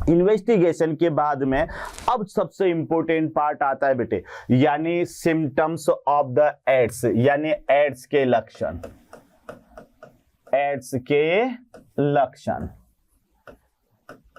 Investigation के बाद में अब सबसे इंपॉर्टेंट पार्ट आता है बेटे, यानी सिम्टम्स ऑफ द एड्स, यानी एड्स के लक्षण। एड्स के लक्षण,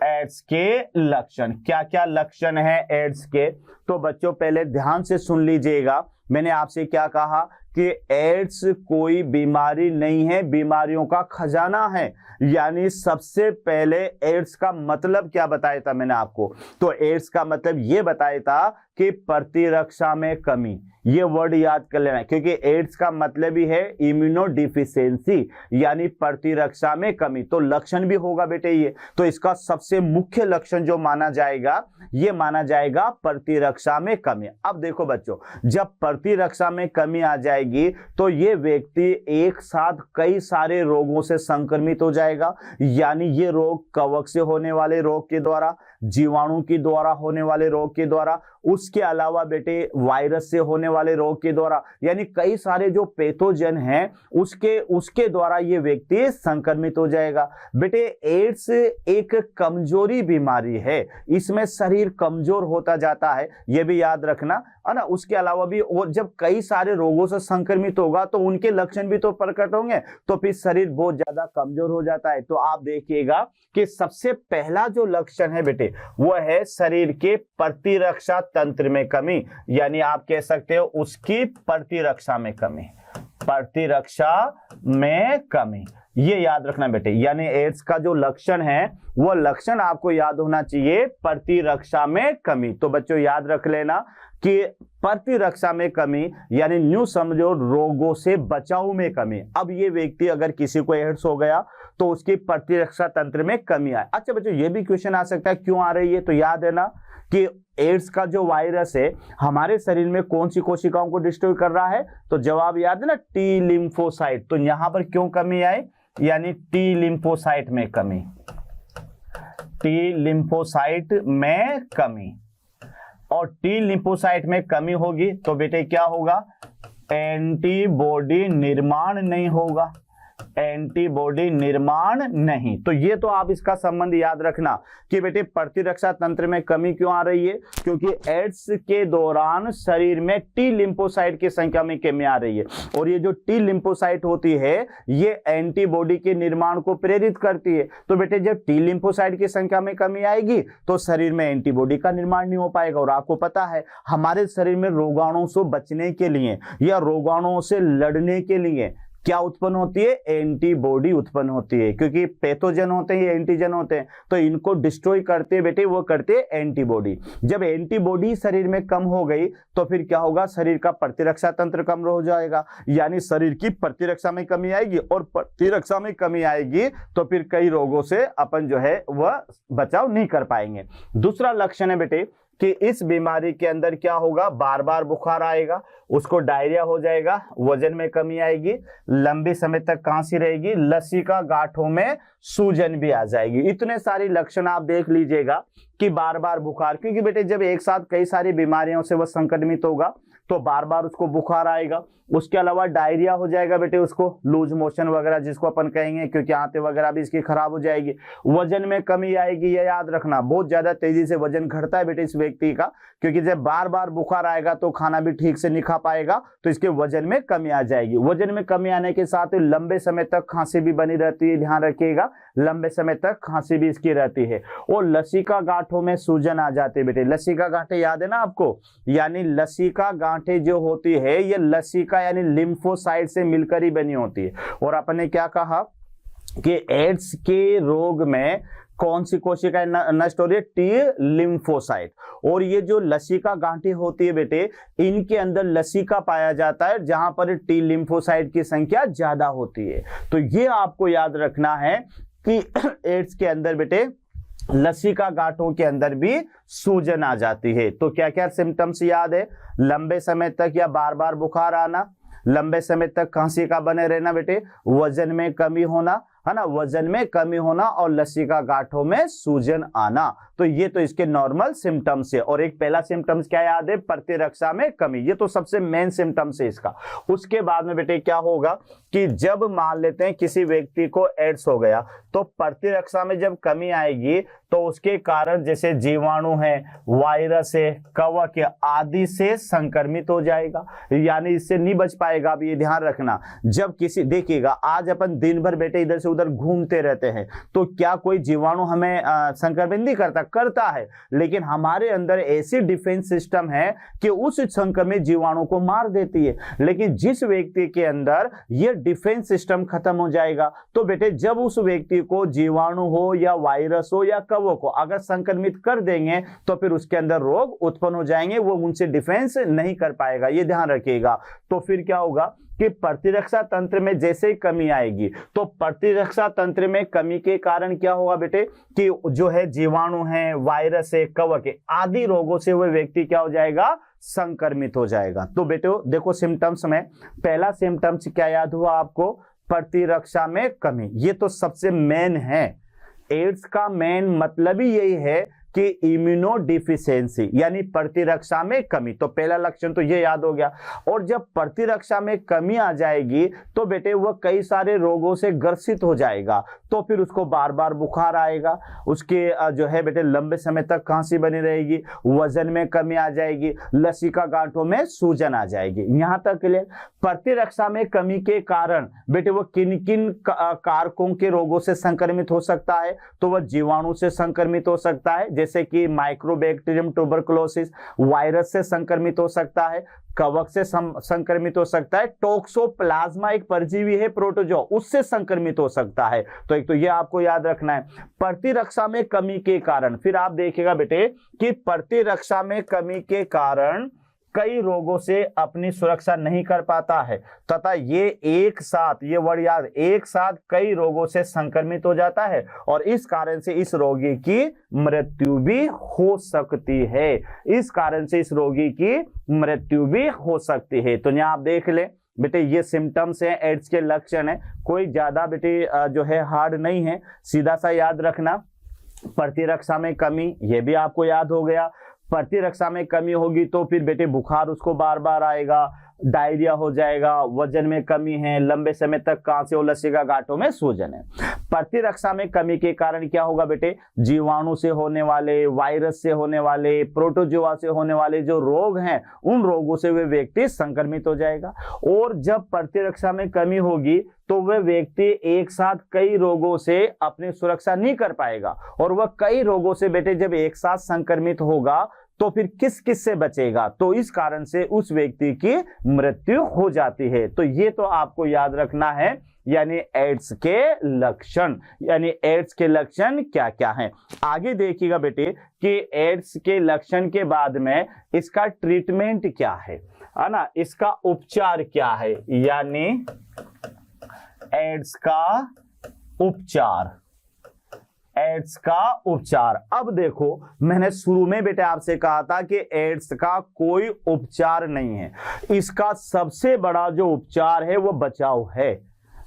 एड्स के लक्षण, क्या क्या लक्षण है एड्स के? तो बच्चों पहले ध्यान से सुन लीजिएगा, मैंने आपसे क्या कहा कि एड्स कोई बीमारी नहीं है, बीमारियों का खजाना है। यानी सबसे पहले एड्स का मतलब क्या बताया था मैंने आपको? तो एड्स का मतलब ये बताया था कि प्रतिरक्षा में कमी। ये वर्ड याद कर लेना, क्योंकि एड्स का मतलब ही है इम्यूनो डिफिशियंसी, यानी प्रतिरक्षा में कमी। तो लक्षण भी होगा बेटे ये, तो इसका सबसे मुख्य लक्षण जो माना जाएगा, ये माना जाएगा प्रतिरक्षा में कमी। अब देखो बच्चों, जब प्रतिरक्षा में कमी आ जाएगी तो ये व्यक्ति एक साथ कई सारे रोगों से संक्रमित हो जाएगा। यानी ये रोग कवक से होने वाले रोग के द्वारा, जीवाणु के द्वारा होने वाले रोग के द्वारा, उसके अलावा बेटे वायरस से होने वाले रोग के द्वारा, यानी कई सारे जो पैथोजन हैं उसके द्वारा ये व्यक्ति संक्रमित हो जाएगा। बेटे एड्स एक कमजोरी बीमारी है, इसमें शरीर कमजोर होता जाता है, ये भी याद रखना है ना। उसके अलावा भी और जब कई सारे रोगों से संक्रमित होगा तो उनके लक्षण भी तो प्रकट होंगे, तो फिर शरीर बहुत ज्यादा कमजोर हो जाता है। तो आप देखिएगा कि सबसे पहला जो लक्षण है बेटे वो है शरीर के प्रतिरक्षा तंत्र में कमी, यानी आप कह सकते हो उसकी प्रतिरक्षा में कमी, प्रतिरक्षा में कमी। ये याद रखना बेटे, यानी एड्स का जो लक्षण है वो लक्षण आपको याद होना चाहिए, प्रतिरक्षा में कमी। तो बच्चों याद रख लेना कि प्रतिरक्षा में कमी यानी न्यू समझो रोगों से बचाव में कमी। अब ये व्यक्ति अगर किसी को एड्स हो गया तो उसकी प्रतिरक्षा तंत्र में कमी आए। अच्छा बच्चों ये भी क्वेश्चन आ सकता है क्यों आ रही है? तो याद है ना कि एड्स का जो वायरस है हमारे शरीर में कौन सी कोशिकाओं को डिस्ट्रॉय कर रहा है? तो जवाब याद है ना, टी लिम्फोसाइट। तो यहां पर क्यों कमी आई? यानी टी लिम्फोसाइट में कमी, टी लिम्फोसाइट में कमी। और टी लिम्फोसाइट में कमी होगी तो बेटे क्या होगा? एंटीबॉडी निर्माण नहीं होगा, एंटीबॉडी निर्माण नहीं। तो ये तो आप इसका संबंध याद रखना कि बेटे प्रतिरक्षा तंत्र में कमी क्यों आ रही है? क्योंकि एड्स के दौरान शरीर में टी लिम्फोसाइट की संख्या में कमी आ रही है, और ये जो टी लिम्फोसाइट होती है ये एंटीबॉडी के निर्माण को प्रेरित करती है। तो बेटे जब टी लिम्फोसाइट की संख्या में कमी आएगी तो शरीर में एंटीबॉडी का निर्माण नहीं हो पाएगा। और आपको पता है हमारे शरीर में रोगाणुओं से बचने के लिए या रोगाणुओं से लड़ने के लिए क्या उत्पन्न होती है? एंटीबॉडी उत्पन्न होती है, क्योंकि पैथोजन होते हैं ये एंटीजन होते हैं, तो इनको डिस्ट्रॉय करते हैं बेटे, वो करते हैं एंटीबॉडी। जब एंटीबॉडी शरीर में कम हो गई तो फिर क्या होगा? शरीर का प्रतिरक्षा तंत्र कम हो जाएगा, यानी शरीर की प्रतिरक्षा में कमी आएगी, और प्रतिरक्षा में कमी आएगी तो फिर कई रोगों से अपन जो है वह बचाव नहीं कर पाएंगे। दूसरा लक्षण है बेटे कि इस बीमारी के अंदर क्या होगा? बार बार बुखार आएगा, उसको डायरिया हो जाएगा, वजन में कमी आएगी, लंबे समय तक खांसी रहेगी, लसिका गांठों में सूजन भी आ जाएगी। इतने सारे लक्षण आप देख लीजिएगा कि बार बार बुखार, क्योंकि बेटे जब एक साथ कई सारी बीमारियों से वह संक्रमित होगा तो बार बार उसको बुखार आएगा। उसके अलावा डायरिया हो जाएगा बेटे, उसको लूज मोशन वगैरह जिसको अपन कहेंगे, क्योंकि आंतें वगैरह भी इसकी खराब हो जाएगी। वजन में कमी आएगी, ये याद रखना, बहुत ज्यादा तेजी से वजन घटता है बेटे इस व्यक्ति का, क्योंकि जब बार बार बुखार आएगा तो खाना भी ठीक से नहीं खा पाएगा, तो इसके वजन में कमी आ जाएगी। वजन में कमी आने के साथ लंबे समय तक खांसी भी बनी रहती है, ध्यान रखिएगा, लंबे समय तक खांसी भी इसकी रहती है। और लसिका गांठों में सूजन आ जाती है बेटे। लसिका गांठें याद है ना आपको? यानी लसिका गांठें जो होती है ये लसिका यानी लिम्फोसाइट से मिलकर ही बनी होती है। और अपन ने क्या कहा कि एड्स के रोग में कौन सी कोशिकाएं नष्ट हो रही है? T lymphocyte. और ये जो लसिका गांठें होती है बेटे इनके अंदर लसिका पाया जाता है जहां पर टी लिम्फोसाइट की संख्या ज्यादा होती है। तो ये आपको याद रखना है कि एड्स के अंदर बेटे लसिका गांठों के अंदर भी सूजन आ जाती है। तो क्या क्या सिम्टम्स याद है? लंबे समय तक या बार बार बुखार आना, लंबे समय तक खांसी का बने रहना बेटे, वजन में कमी होना, है ना, वजन में कमी होना, और लसिका गांठों में सूजन आना। तो ये तो इसके नॉर्मल सिम्टम्स है। और एक पहला सिम्टम्स क्या याद है? प्रतिरक्षा में कमी, ये तो सबसे मेन सिम्टम्स है इसका। उसके बाद में बेटे क्या होगा कि जब मान लेते हैं किसी व्यक्ति को एड्स हो गया तो प्रतिरक्षा में जब कमी आएगी तो उसके कारण जैसे जीवाणु है, वायरस है, कवक आदि से संक्रमित हो जाएगा, यानी इससे नहीं बच पाएगा। अब ये ध्यान रखना, जब किसी देखिएगा आज अपन दिन भर बेटे इधर से उधर घूमते रहते हैं, तो क्या कोई जीवाणु हमें संक्रमित नहीं करता है, लेकिन हमारे अंदर ऐसी डिफेंस सिस्टम है कि उस संक्रमित जीवाणु को मार देती है। लेकिन जिस व्यक्ति के अंदर यह डिफेंस सिस्टम खत्म हो जाएगा, तो बेटे जब उस व्यक्ति को जीवाणु हो या वायरस हो या कवक को अगर संक्रमित कर देंगे तो फिर उसके अंदर रोग उत्पन्न हो जाएंगे, वो उनसे डिफेंस नहीं कर पाएगा, ये ध्यान रखिएगा। तो फिर क्या होगा कि प्रतिरक्षा तंत्र में जैसे ही कमी आएगी, तो प्रतिरक्षा तंत्र में कमी के कारण क्या होगा बेटे कि जो है जीवाणु है, वायरस है, कवक है आदि रोगों से वह व्यक्ति क्या हो जाएगा, संक्रमित हो जाएगा। तो बेटे देखो सिम्टम्स में पहला सिम्टम्स क्या याद हुआ आपको, प्रतिरक्षा में कमी। ये तो सबसे मेन है, एड्स का मेन मतलब ही यही है कि इम्यूनो डिफिशियंसी यानी प्रतिरक्षा में कमी। तो पहला लक्षण तो ये याद हो गया। और जब प्रतिरक्षा में कमी आ जाएगी तो बेटे वह कई सारे रोगों से ग्रसित हो जाएगा, तो फिर उसको बार बार बुखार आएगा, उसके जो है बेटे लंबे समय तक खांसी बनी रहेगी, वजन में कमी आ जाएगी, लसिका गांठों में सूजन आ जाएगी। यहां तक के लिए प्रतिरक्षा में कमी के कारण बेटे वो किन किन कारकों के रोगों से संक्रमित हो सकता है, तो वह जीवाणु से संक्रमित हो सकता है जैसे कि माइक्रोबैक्टीरियम ट्यूबरकुलोसिस, वायरस से संक्रमित हो सकता है, कवक से संक्रमित हो सकता है, टोक्सोप्लाज्मा एक परजीवी है प्रोटोजोआ, उससे संक्रमित हो सकता है। तो एक तो ये आपको याद रखना है प्रतिरक्षा में कमी के कारण। फिर आप देखिएगा बेटे कि प्रतिरक्षा में कमी के कारण कई रोगों से अपनी सुरक्षा नहीं कर पाता है तथा ये एक साथ, ये वर्ड याद, एक साथ कई रोगों से संक्रमित हो जाता है और इस कारण से इस रोगी की मृत्यु भी हो सकती है। इस कारण से इस रोगी की मृत्यु भी हो सकती है। तो यहाँ आप देख ले बेटे ये सिम्टम्स हैं, एड्स के लक्षण है, कोई ज्यादा बेटे जो है हार्ड नहीं है, सीधा सा याद रखना। प्रतिरक्षा में कमी, ये भी आपको याद हो गया। प्रतिरक्षा में कमी होगी तो फिर बेटे बुखार उसको बार बार आएगा, डायरिया हो जाएगा, वजन में कमी है, लंबे समय तक खांसी और लसिका गांठों में सूजन है। प्रतिरक्षा में कमी के कारण क्या होगा बेटे, जीवाणु से होने वाले, वायरस से होने वाले, प्रोटोजोआ से होने वाले जो रोग हैं उन रोगों से वे व्यक्ति संक्रमित हो जाएगा। और जब प्रतिरक्षा में कमी होगी तो वह व्यक्ति एक साथ कई रोगों से अपनी सुरक्षा नहीं कर पाएगा और वह कई रोगों से बेटे जब एक साथ संक्रमित होगा तो फिर किस किस से बचेगा, तो इस कारण से उस व्यक्ति की मृत्यु हो जाती है। तो ये तो आपको याद रखना है, यानी एड्स के लक्षण, यानी एड्स के लक्षण क्या क्या हैं। आगे देखिएगा बेटे कि एड्स के लक्षण के बाद में इसका ट्रीटमेंट क्या है ना, इसका उपचार क्या है, यानी एड्स का उपचार, एड्स का उपचार। अब देखो मैंने शुरू में बेटे आपसे कहा था कि एड्स का कोई उपचार नहीं है, इसका सबसे बड़ा जो उपचार है वो बचाव है।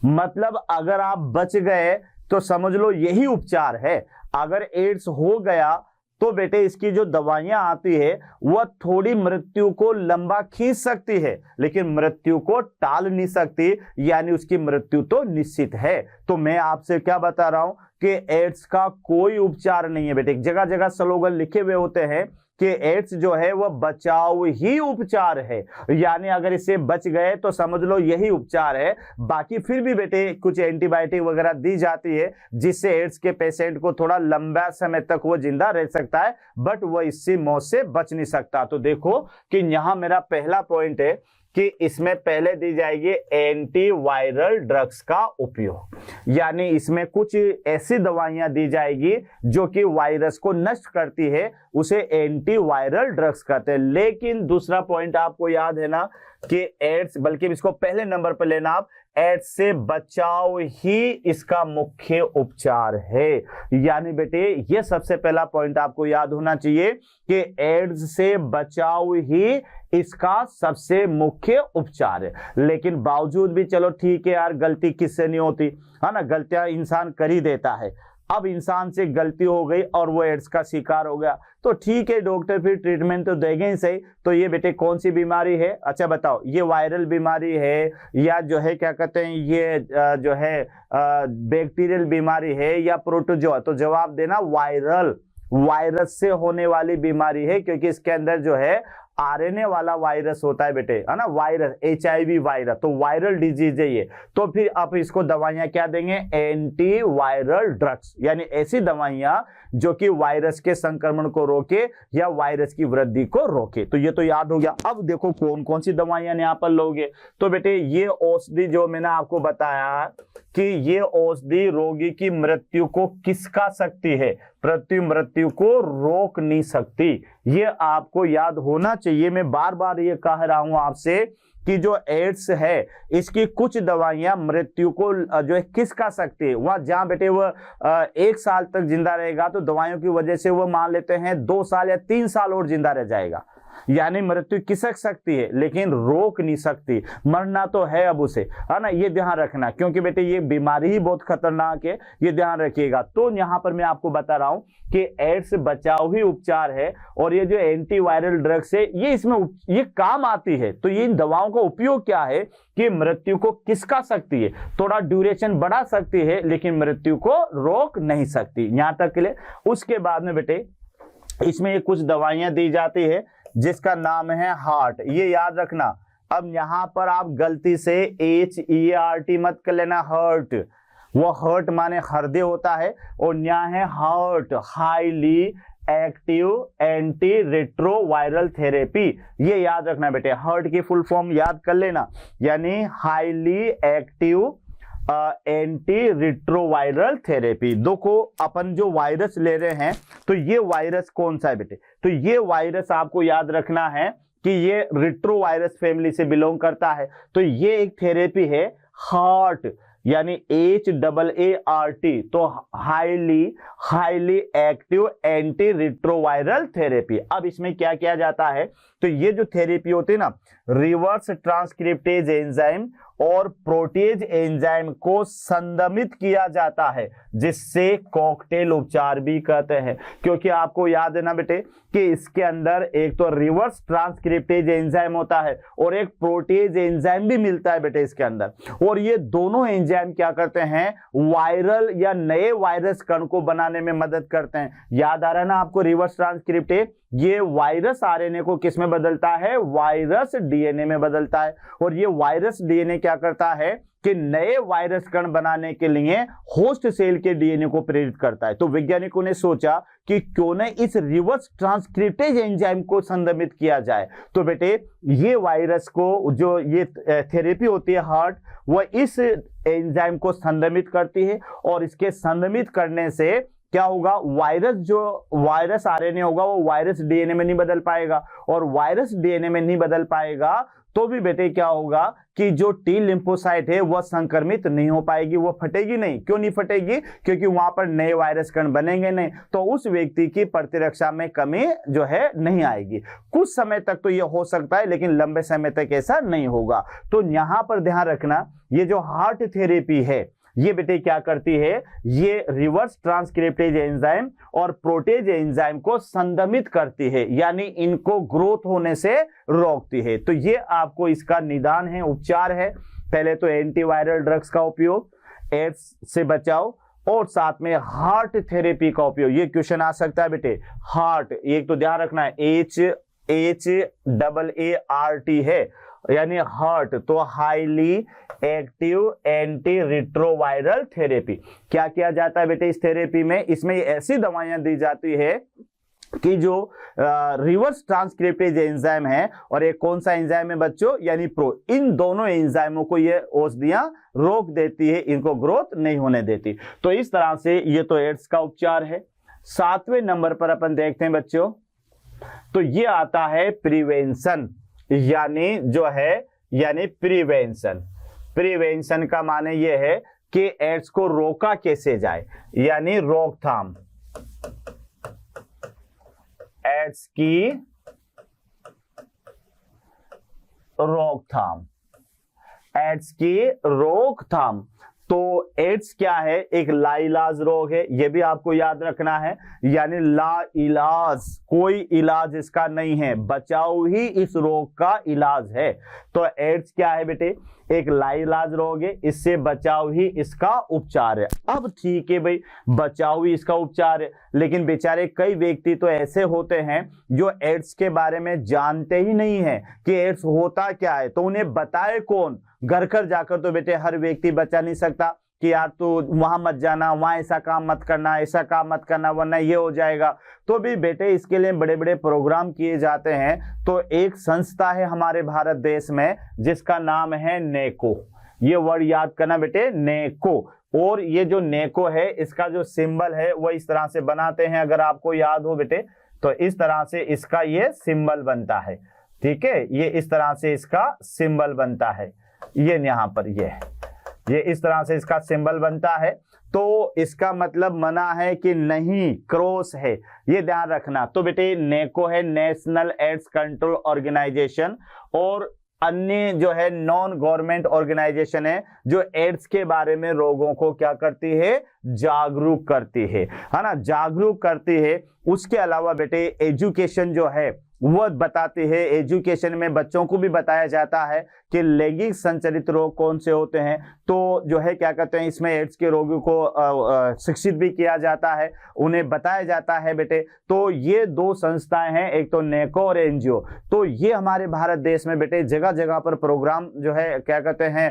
मतलब अगर आप बच गए तो समझ लो यही उपचार है। अगर एड्स हो गया तो बेटे इसकी जो दवाइयां आती है वह थोड़ी मृत्यु को लंबा खींच सकती है लेकिन मृत्यु को टाल नहीं सकती, यानी उसकी मृत्यु तो निश्चित है। तो मैं आपसे क्या बता रहा हूं कि एड्स का कोई उपचार नहीं है बेटे। जगह जगह स्लोगन लिखे हुए होते हैं कि एड्स जो है वह बचाव ही उपचार है, यानी अगर इससे बच गए तो समझ लो यही उपचार है। बाकी फिर भी बेटे कुछ एंटीबायोटिक वगैरह दी जाती है जिससे एड्स के पेशेंट को थोड़ा लंबा समय तक वो जिंदा रह सकता है, बट वह इससे मौत से बच नहीं सकता। तो देखो कि यहां मेरा पहला पॉइंट है कि इसमें पहले दी जाएगी एंटीवायरल ड्रग्स का उपयोग, यानी इसमें कुछ ऐसी दवाइयां दी जाएगी जो कि वायरस को नष्ट करती है, उसे एंटीवायरल ड्रग्स कहते हैं। लेकिन दूसरा पॉइंट आपको याद है ना कि एड्स, बल्कि इसको पहले नंबर पर लेना आप, एड्स से बचाव ही इसका मुख्य उपचार है। यानी बेटे ये सबसे पहला पॉइंट आपको याद होना चाहिए कि एड्स से बचाव ही इसका सबसे मुख्य उपचार है। लेकिन बावजूद भी चलो ठीक है यार, गलती किससे नहीं होती है ना, गलतियां इंसान कर ही देता है। अब इंसान से गलती हो गई और वो एड्स का शिकार हो गया तो ठीक है डॉक्टर फिर ट्रीटमेंट तो देंगे ही सही। तो ये बेटे कौन सी बीमारी है, अच्छा बताओ, ये वायरल बीमारी है या जो है क्या कहते हैं ये जो है बैक्टीरियल बीमारी है या प्रोटोजोआ, तो जवाब देना वायरल। वायरस से होने वाली बीमारी है, क्योंकि इसके अंदर जो है आरएनए वाला वायरस होता है बेटे, है ना, वायरस, HIV वायरस, तो वायरल डिजीज है ये। तो फिर आप इसको दवाइयां क्या देंगे, एंटी वायरल ड्रग्स, यानी ऐसी दवाइयां जो कि वायरस के संक्रमण को रोके या वायरस की वृद्धि को रोके। तो ये तो याद हो गया। अब देखो कौन कौन सी दवाइयां यहाँ पर लोगे। तो बेटे ये औषधि जो मैंने आपको बताया कि ये औषधि रोगी की मृत्यु को किसका सकती है, मृत्यु को रोक नहीं सकती। ये आपको याद होना चाहिए। मैं बार बार ये कह रहा हूं आपसे कि जो एड्स है इसकी कुछ दवाइयां मृत्यु को जो है किसका सकती है। वह जहां बेटे वो 1 साल तक जिंदा रहेगा तो दवाइयों की वजह से वो मान लेते हैं 2 साल या 3 साल और जिंदा रह जाएगा, यानी मृत्यु खिसक सकती है लेकिन रोक नहीं सकती। मरना तो है अब उसे, है ना, ये ध्यान रखना, क्योंकि बेटे ये बीमारी ही बहुत खतरनाक है, ये ध्यान रखिएगा। तो यहाँ पर मैं आपको बता रहा हूं कि एड्स बचाव ही उपचार है, और ये जो एंटीवायरल ड्रग्स है ये इसमें ये काम आती है। तो ये इन दवाओं का उपयोग क्या है कि मृत्यु को किसका सकती है, थोड़ा ड्यूरेशन बढ़ा सकती है लेकिन मृत्यु को रोक नहीं सकती। यहां तक के लिए उसके बाद में बेटे इसमें कुछ दवाइयां दी जाती है जिसका नाम है हार्ट, ये याद रखना। अब यहां पर आप गलती से HERT मत कर लेना, हर्ट, वो हर्ट माने हृदय होता है, और यहाँ है heart, highly active anti retroviral therapy, ये याद रखना बेटे। हार्ट की फुल फॉर्म याद कर लेना, यानी highly active anti retroviral therapy. देखो अपन जो वायरस ले रहे हैं तो ये वायरस कौन सा है बेटे, तो ये वायरस आपको याद रखना है कि ये रिट्रोवायरस फैमिली से बिलोंग करता है। तो ये एक थेरेपी है हार्ट, यानी HAART, तो highly active anti retroviral therapy. अब इसमें क्या किया जाता है, तो ये जो थेरेपी होती है ना, रिवर्स ट्रांसक्रिप्टेज एंजाइम और प्रोटेज एंजाइम को संदमित किया जाता है, जिससे कॉकटेल उपचार भी कहते हैं। क्योंकि आपको याद है ना बेटे कि इसके अंदर एक तो रिवर्स ट्रांसक्रिप्टेज एंजाइम होता है और एक प्रोटेज एंजाइम भी मिलता है बेटे इसके अंदर, और ये दोनों एंजाइम क्या करते हैं, वायरल या नए वायरस कण को बनाने में मदद करते हैं। याद आ रहा है ना आपको, रिवर्स ट्रांसक्रिप्टेज ये वायरस आरएनए को किस में बदलता है, वायरस डीएनए में बदलता है, और ये वायरस डीएनए क्या करता है कि नए वायरस कण बनाने के लिए होस्ट सेल के डीएनए को प्रेरित करता है। तो वैज्ञानिकों ने सोचा कि क्यों न इस रिवर्स ट्रांसक्रिप्टेज एंजाइम को संदमित किया जाए। तो बेटे ये वायरस को जो ये थेरेपी होती है हार्ट, वह इस एंजाइम को संदमित करती है, और इसके संदमित करने से क्या होगा, वायरस आरएनए होगा वो वायरस डीएनए में नहीं बदल पाएगा, और वायरस डीएनए में नहीं बदल पाएगा तो भी बेटे क्या होगा कि जो टी लिम्फोसाइट है वह संक्रमित नहीं हो पाएगी, वो फटेगी नहीं। क्यों नहीं फटेगी, क्योंकि वहां पर नए वायरस कण बनेंगे नहीं, तो उस व्यक्ति की प्रतिरक्षा में कमी जो है नहीं आएगी। कुछ समय तक तो ये हो सकता है लेकिन लंबे समय तक ऐसा नहीं होगा। तो यहां पर ध्यान रखना, ये जो हार्ट थेरेपी है ये बेटे क्या करती है, ये रिवर्स ट्रांसक्रिप्टेज एंजाइम और प्रोटेज एंजाइम को संदमित करती है, यानी इनको ग्रोथ होने से रोकती है। तो ये आपको इसका निदान है, उपचार है। पहले तो एंटीवायरल ड्रग्स का उपयोग, एड्स से बचाव, और साथ में हार्ट थेरेपी का उपयोग। ये क्वेश्चन आ सकता है बेटे, हार्ट एक तो ध्यान रखना है HAART है, यानी हार्ट, तो highly active anti retroviral therapy. क्या किया जाता है बेटे इस थेरेपी में, इसमें ऐसी दवाइयां दी जाती है कि जो रिवर्स ट्रांसक्रिप्टेज एंजाइम है और एक कौन सा एंजाइम है बच्चों, यानी इन दोनों एंजाइमों को ये औषधियां रोक देती है, इनको ग्रोथ नहीं होने देती। तो इस तरह से ये तो एड्स का उपचार है। 7वें नंबर पर अपन देखते हैं बच्चों, तो ये आता है प्रिवेंशन, यानी जो है यानी प्रिवेंशन का माने ये है कि एड्स को रोका कैसे जाए, यानी रोकथाम, एड्स की रोकथाम, एड्स की रोकथाम। तो एड्स क्या है, एक लाइलाज रोग है, यह भी आपको याद रखना है, यानी ला इलाज, कोई इलाज इसका नहीं है, बचाव ही इस रोग का इलाज है। तो एड्स क्या है बेटे, एक लाइलाज रोग है, इससे बचाव ही इसका उपचार है। अब ठीक है भाई, बचाव ही इसका उपचार है, लेकिन बेचारे कई व्यक्ति तो ऐसे होते हैं जो एड्स के बारे में जानते ही नहीं है कि एड्स होता क्या है, तो उन्हें बताए कौन। घर घर जाकर तो बेटे हर व्यक्ति बचा नहीं सकता कि यार तू वहां मत जाना, वहां ऐसा काम मत करना, ऐसा काम मत करना वरना ये हो जाएगा। तो भी बेटे इसके लिए बड़े बड़े प्रोग्राम किए जाते हैं। तो एक संस्था है हमारे भारत देश में जिसका नाम है नेको। ये वर्ड याद करना बेटे, नेको। और ये जो नेको है इसका जो सिंबल है वो इस तरह से बनाते हैं, अगर आपको याद हो बेटे, तो इस तरह से इसका ये सिंबल बनता है। ठीक है, ये इस तरह से इसका सिंबल बनता है, ये यहाँ पर ये इस तरह से इसका सिंबल बनता है। तो इसका मतलब मना है कि नहीं, क्रॉस है, ये ध्यान रखना। तो बेटे नेको है नेशनल एड्स कंट्रोल ऑर्गेनाइजेशन, और अन्य जो है नॉन गवर्नमेंट ऑर्गेनाइजेशन है जो एड्स के बारे में लोगों को क्या करती है, जागरूक करती है ना, जागरूक करती है। उसके अलावा बेटे एजुकेशन जो है वो बताती है, एजुकेशन में बच्चों को भी बताया जाता है कि लैंगिक संचालित रोग कौन से होते हैं। तो जो है क्या कहते हैं, इसमें एड्स के रोगियों को शिक्षित भी किया जाता है, उन्हें बताया जाता है बेटे। तो ये दो संस्थाएं हैं, एक तो नेको और एनजीओ। तो ये हमारे भारत देश में बेटे जगह जगह पर प्रोग्राम जो है क्या कहते हैं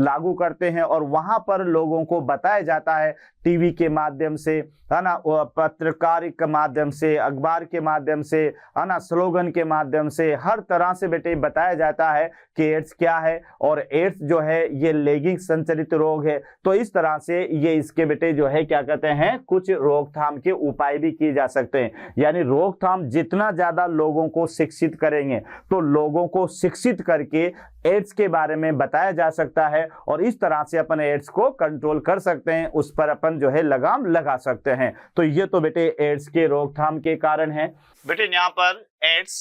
लागू करते हैं, और वहां पर लोगों को बताया जाता है टीवी के माध्यम से, है ना, पत्रकार के माध्यम से, अखबार के माध्यम से, है ना, स्लोगन के माध्यम से, हर तरह से बेटे बताया जाता है कि एड्स क्या है। और एड्स जो है ये लैंगिक संचालित रोग है। तो इस तरह से ये इसके बेटे जो है क्या कहते हैं कुछ रोकथाम के उपाय भी किए जा सकते हैं। यानी रोकथाम जितना ज्यादा लोगों को शिक्षित करेंगे, तो लोगों को शिक्षित करके एड्स के बारे में बताया जा सकता है, और इस तरह से अपन एड्स को कंट्रोल कर सकते हैं, उस पर अपन जो है लगाम लगा सकते हैं। तो ये तो बेटे एड्स के रोकथाम के कारण है। बेटे यहाँ पर एड्स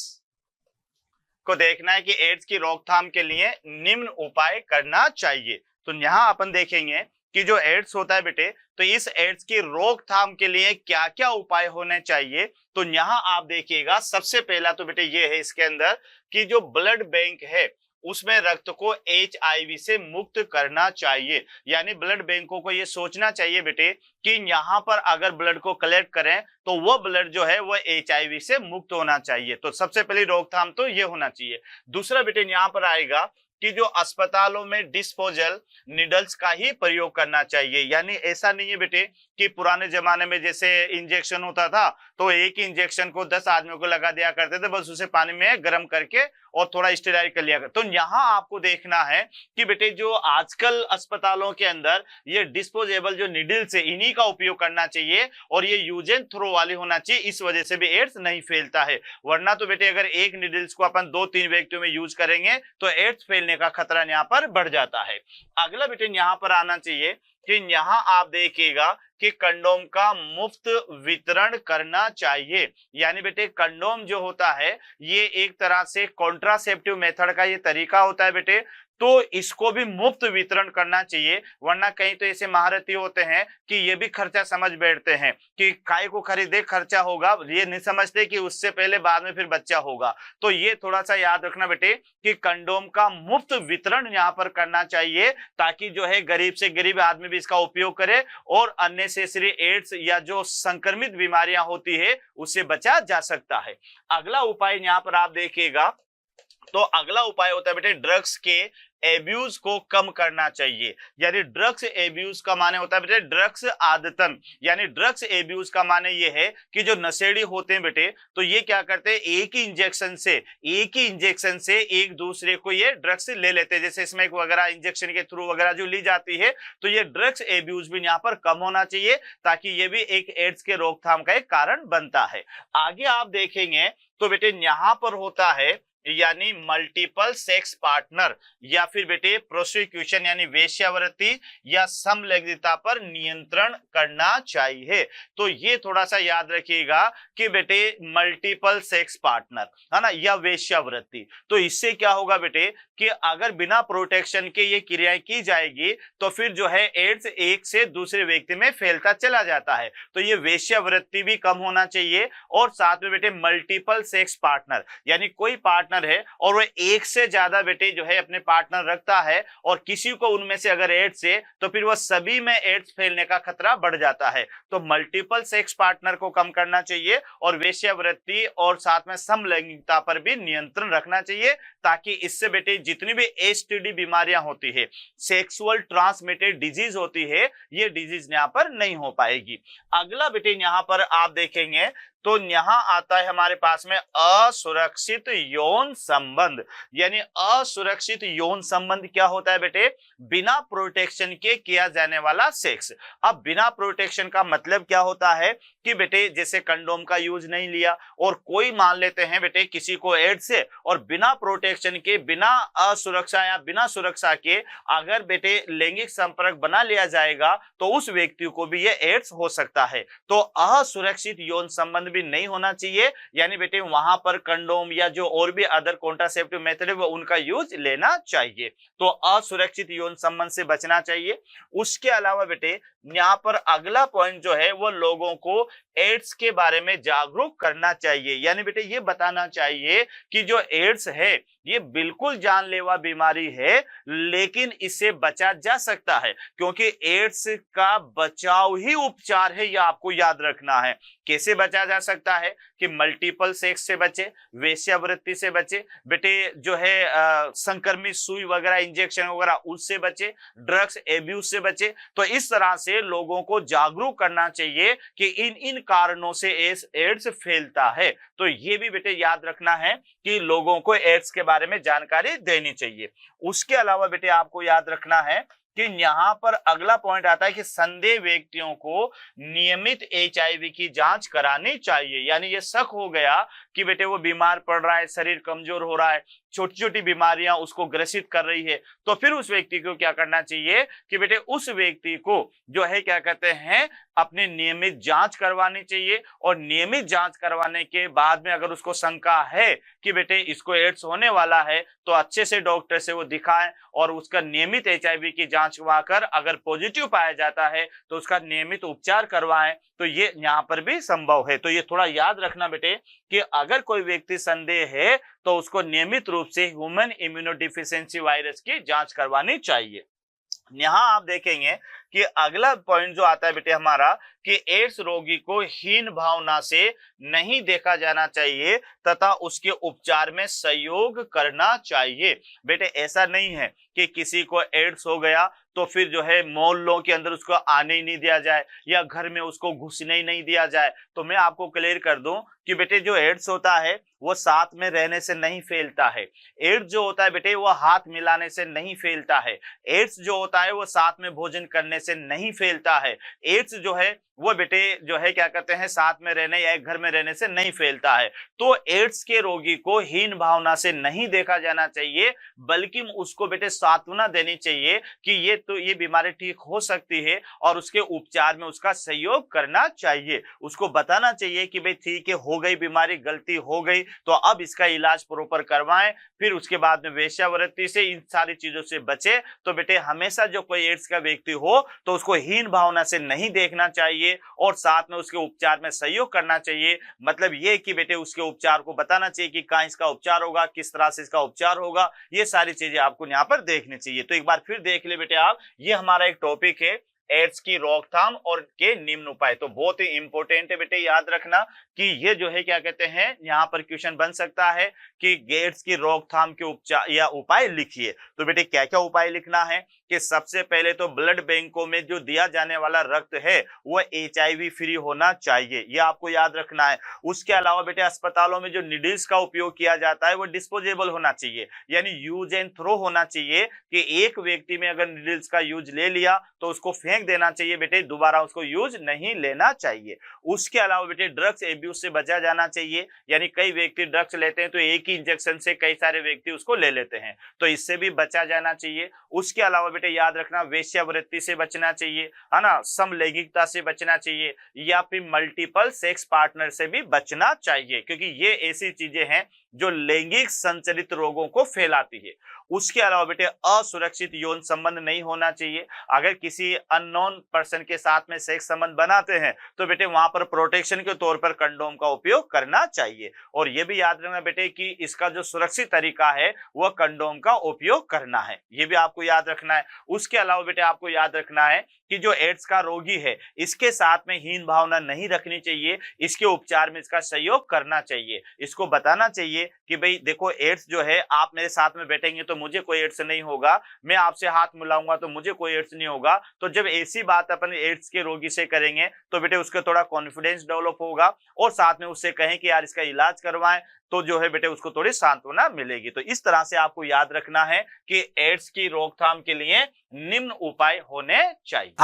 को देखना है कि एड्स की रोकथाम के लिए निम्न उपाय करना चाहिए। तो यहाँ अपन देखेंगे कि जो एड्स होता है बेटे, तो इस एड्स की रोकथाम के लिए क्या क्या उपाय होने चाहिए। तो यहाँ आप देखिएगा, सबसे पहला तो बेटे ये है इसके अंदर कि जो ब्लड बैंक है उसमें रक्त को HIV से मुक्त करना चाहिए। यानी ब्लड बैंकों को ये सोचना चाहिए बेटे कि यहाँ पर अगर ब्लड को कलेक्ट करें तो वो ब्लड जो है वो HIV से मुक्त होना चाहिए। तो सबसे पहली रोकथाम तो ये होना चाहिए। दूसरा बेटे यहाँ पर आएगा कि जो अस्पतालों में डिस्पोजल निडल्स का ही प्रयोग करना चाहिए। यानी ऐसा नहीं है बेटे कि पुराने जमाने में जैसे इंजेक्शन होता था तो एक ही इंजेक्शन को 10 आदमियों को लगा दिया करते थे, बस उसे पानी में गर्म करके और थोड़ा स्टेराइल कर लिया करते। तो यहाँ आपको देखना है कि बेटे जो आजकल अस्पतालों के अंदर ये डिस्पोजेबल जो निडल्स है इन्हीं का उपयोग करना चाहिए, और ये यूज एंड थ्रो वाली होना चाहिए। इस वजह से भी एड्स नहीं फैलता है। वरना तो बेटे अगर एक निडल्स को अपन 2-3 व्यक्तियों में यूज करेंगे तो एड्स फैलने का खतरा यहाँ पर बढ़ जाता है। अगला बेटे यहाँ पर आना चाहिए कि यहाँ आप देखिएगा कि कंडोम का मुफ्त वितरण करना चाहिए। यानी बेटे कंडोम जो होता है ये एक तरह से कॉन्ट्रासेप्टिव मेथड का ये तरीका होता है बेटे, तो इसको भी मुफ्त वितरण करना चाहिए। वरना कहीं तो ऐसे महारथी होते हैं कि ये भी खर्चा समझ बैठते हैं कि काय को खरीदे खर्चा होगा, ये नहीं समझते कि उससे पहले बाद में फिर बच्चा होगा। तो ये थोड़ा सा याद रखना बेटे कि कंडोम का मुफ्त वितरण यहाँ पर करना चाहिए, ताकि जो है गरीब से गरीब आदमी भी इसका उपयोग करे और अननेसेसरी एड्स या जो संक्रमित बीमारियां होती है उससे बचा जा सकता है। अगला उपाय यहाँ पर आप देखिएगा, तो अगला उपाय होता है बेटे ड्रग्स के एब्यूज को कम करना चाहिए। यानी ड्रग्स एब्यूज का माने होता है बेटे ड्रग्स आदतन। यानी ड्रग्स एब्यूज का माने ये है कि जो नशेड़ी होते हैं बेटे, तो ये क्या करते हैं एक ही इंजेक्शन से एक दूसरे को ये ड्रग्स ले लेते हैं। जैसे स्मैक वगैरह इंजेक्शन के थ्रू वगैरह जो ली जाती है, तो ये ड्रग्स एब्यूज भी यहाँ पर कम होना चाहिए, ताकि ये भी एक एड्स के रोकथाम का एक कारण बनता है। आगे आप देखेंगे तो बेटे यहाँ पर होता है यानी मल्टीपल सेक्स पार्टनर या फिर बेटे प्रोस्टिट्यूशन यानी वेश्यावृत्ति या समलैंगिकता पर नियंत्रण करना चाहिए। तो ये थोड़ा सा याद रखिएगा कि बेटे मल्टीपल सेक्स पार्टनर है ना या वेश्यावृत्ति, तो इससे क्या होगा बेटे कि अगर बिना प्रोटेक्शन के ये क्रियाएं की जाएगी तो फिर जो है एड्स एक से दूसरे व्यक्ति में फैलता चला जाता है। तो ये वेश्यावृत्ति भी कम होना चाहिए, और साथ में बेटे मल्टीपल सेक्स पार्टनर यानी कोई पार्टनर पार्टनर है और वो एक से ज्यादा बेटे जो है अपने पार्टनर रखता है और किसी को उनमें से अगर एड्स है तो फिर वो सभी में एड्स फैलने का खतरा बढ़ जाता है। तो मल्टीपल सेक्स पार्टनर को कम करना चाहिए और वेश्यावृत्ति और साथ में समलैंगिकता पर भी नियंत्रण रखना चाहिए, ताकि इससे बेटे जितनी भी एसटीडी बीमारियां होती है, सेक्सुअल ट्रांसमिटेड डिजीज होती है, ये डिजीज यहाँ पर नहीं हो पाएगी। अगला बेटे यहाँ पर आप देखेंगे तो यहाँ आता है हमारे पास में असुरक्षित यौन संबंध। यानी असुरक्षित यौन संबंध क्या होता है बेटे? बिना प्रोटेक्शन के किया जाने वाला सेक्स। अब बिना प्रोटेक्शन का मतलब क्या होता है कि बेटे जैसे कंडोम का यूज नहीं लिया और कोई मान लेते हैं बेटे किसी को एड्स है और बिना प्रोटेक्शन के, बिना असुरक्षा या बिना सुरक्षा के अगर बेटे लैंगिक संपर्क बना लिया जाएगा तो उस व्यक्ति को भी ये एड्स हो सकता है। तो असुरक्षित यौन संबंध भी नहीं होना चाहिए, यानी बेटे वहां पर कंडोम या जो और भी अदर कॉन्ट्रासेप्टिव मेथड है वो उनका यूज लेना चाहिए। तो असुरक्षित यौन संबंध से बचना चाहिए। उसके अलावा बेटे यहाँ पर अगला पॉइंट जो है वो लोगों को एड्स के बारे में जागरूक करना चाहिए। यानी बेटे ये बताना चाहिए कि जो एड्स है ये बिल्कुल जानलेवा बीमारी है, लेकिन इससे बचा जा सकता है, क्योंकि एड्स का बचाव ही उपचार है, यह आपको याद रखना है। कैसे बचा जा सकता है कि मल्टीपल सेक्स से बचे, वेश्यावृत्ति से बचे, बेटे जो है संक्रमित सुई वगैरह इंजेक्शन वगैरह उससे बचे, ड्रग्स एब्यूज से बचे। तो इस तरह से लोगों को जागरूक करना चाहिए कि इन कारणों से एड्स फैलता है। तो ये भी बेटे याद रखना है कि लोगों को एड्स के बारे में जानकारी देनी चाहिए। उसके अलावा बेटे आपको याद रखना है कि यहाँ पर अगला पॉइंट आता है कि संदेह व्यक्तियों को नियमित एचआईवी की जांच करानी चाहिए। यानी ये शक हो गया कि बेटे वो बीमार पड़ रहा है, शरीर कमजोर हो रहा है, छोटी छोटी बीमारियां उसको ग्रसित कर रही है, तो फिर उस व्यक्ति को क्या करना चाहिए कि बेटे उस व्यक्ति को जो है क्या कहते हैं अपनी नियमित जांच करवानी चाहिए। और नियमित जांच करवाने के बाद में अगर उसको शंका है कि बेटे इसको एड्स होने वाला है तो अच्छे से डॉक्टर से वो दिखाएं और उसका नियमित एचआईवी की जांच करवाकर अगर पॉजिटिव पाया जाता है तो उसका नियमित उपचार करवाएं। तो ये यहाँ पर भी संभव है। तो ये थोड़ा याद रखना बेटे कि अगर कोई व्यक्ति संदेह है तो उसको नियमित रूप से ह्यूमन इम्यूनोडिफिशियंसी वायरस की जांच करवानी चाहिए। यहाँ आप देखेंगे कि अगला पॉइंट जो आता है बेटे हमारा कि एड्स रोगी को हीन भावना से नहीं देखा जाना चाहिए तथा उसके उपचार में सहयोग करना चाहिए। बेटे ऐसा नहीं है कि किसी को एड्स हो गया तो फिर जो है मोहल्लों के अंदर उसको आने ही नहीं दिया जाए या घर में उसको घुसने ही नहीं दिया जाए। तो मैं आपको क्लियर कर दूं कि बेटे जो एड्स होता है वो साथ में रहने से नहीं फैलता है। एड्स जो होता है बेटे वो हाथ मिलाने से नहीं फैलता है। एड्स जो होता है वो साथ में भोजन करने से नहीं फैलता है। एड्स जो है वो बेटे जो है क्या कहते हैं साथ में रहने या एक घर में रहने से नहीं फैलता है। तो एड्स के रोगी को हीन भावना से नहीं देखा जाना चाहिए, बल्कि उसको बेटे सांत्वना देनी चाहिए कि ये बीमारी ठीक हो सकती है और उसके उपचार में उसका सहयोग करना चाहिए। उसको बताना चाहिए कि भाई ठीक है, हो गई बीमारी, गलती हो गई, तो अब इसका इलाज प्रॉपर करवाएं, फिर उसके बाद में वेश्यावृत्ति से इन सारी चीजों से बचे। तो बेटे हमेशा जो कोई एड्स का व्यक्ति हो तो उसको हीन भावना से नहीं देखना चाहिए और साथ में उसके उपचार में सहयोग करना चाहिए। मतलब ये कि बेटे उसके उपचार को बताना चाहिए कि कहाँ इसका उपचार होगा, किस तरह से इसका उपचार होगा, ये सारी चीजें आपको यहाँ पर देखनी चाहिए। तो एक बार फिर देख ले बेटे आप, ये हमारा एक टॉपिक है एड्स की रोकथाम और के निम्न उपाय। तो बहुत ही इंपॉर्टेंट है बेटे, याद रखना कि ये जो है क्या कहते हैं यहाँ पर क्वेश्चन बन सकता है कि एड्स की रोकथाम के उपचार या उपाय लिखिए। तो बेटे क्या क्या उपाय लिखना है कि सबसे पहले तो ब्लड बैंकों में जो दिया जाने वाला रक्त है वो एचआईवी फ्री होना चाहिए, ये आपको याद रखना है। उसके अलावा बेटे अस्पतालों में जो निडल्स का उपयोग किया जाता है वो डिस्पोजेबल होना चाहिए, यानी यूज एंड थ्रो होना चाहिए कि एक व्यक्ति में अगर निडल्स का यूज ले लिया तो उसको फेंक देना चाहिए बेटे, दोबारा उसको यूज नहीं लेना चाहिए। उसके अलावा बेटे ड्रग्स एब्यूज से बचा जाना चाहिए, यानी कई व्यक्ति ड्रग्स लेते हैं तो एक ही इंजेक्शन से कई सारे व्यक्ति उसको ले लेते हैं, तो इससे भी बचा जाना चाहिए। उसके अलावा बेटे याद रखना वेश्यावृत्ति से बचना चाहिए, है ना, समलैंगिकता से बचना चाहिए या फिर मल्टीपल सेक्स पार्टनर से भी बचना चाहिए, क्योंकि ये ऐसी चीजें हैं जो लैंगिक संचालित रोगों को फैलाती है। उसके अलावा बेटे असुरक्षित यौन संबंध नहीं होना चाहिए। अगर किसी अननोन पर्सन के साथ में सेक्स संबंध बनाते हैं तो बेटे वहां पर प्रोटेक्शन के तौर पर कंडोम का उपयोग करना चाहिए। और यह भी याद रखना बेटे कि इसका जो सुरक्षित तरीका है वह कंडोम का उपयोग करना है, यह भी आपको याद रखना है। उसके अलावा बेटे आपको याद रखना है कि जो एड्स का रोगी है इसके साथ में हीन भावना नहीं रखनी चाहिए, इसके उपचार में इसका सहयोग करना चाहिए। इसको बताना चाहिए कि भाई देखो एड्स जो है, आप मेरे साथ में बैठेंगे तो मुझे कोई एड्स नहीं होगा, मैं आपसे हाथ मिलाऊंगा तो मुझे कोई एड्स नहीं होगा। तो जब ऐसी बात अपन एड्स के रोगी से करेंगे तो बेटे उसका थोड़ा कॉन्फिडेंस डेवलप होगा और साथ में उससे कहें कि यार इसका इलाज करवाएं, तो जो है बेटे उसको थोड़ी सांत्वना मिलेगी। तो इस तरह से आपको याद रखना है कि एड्स की रोकथाम के लिए निम्न उपाय होने चाहिए।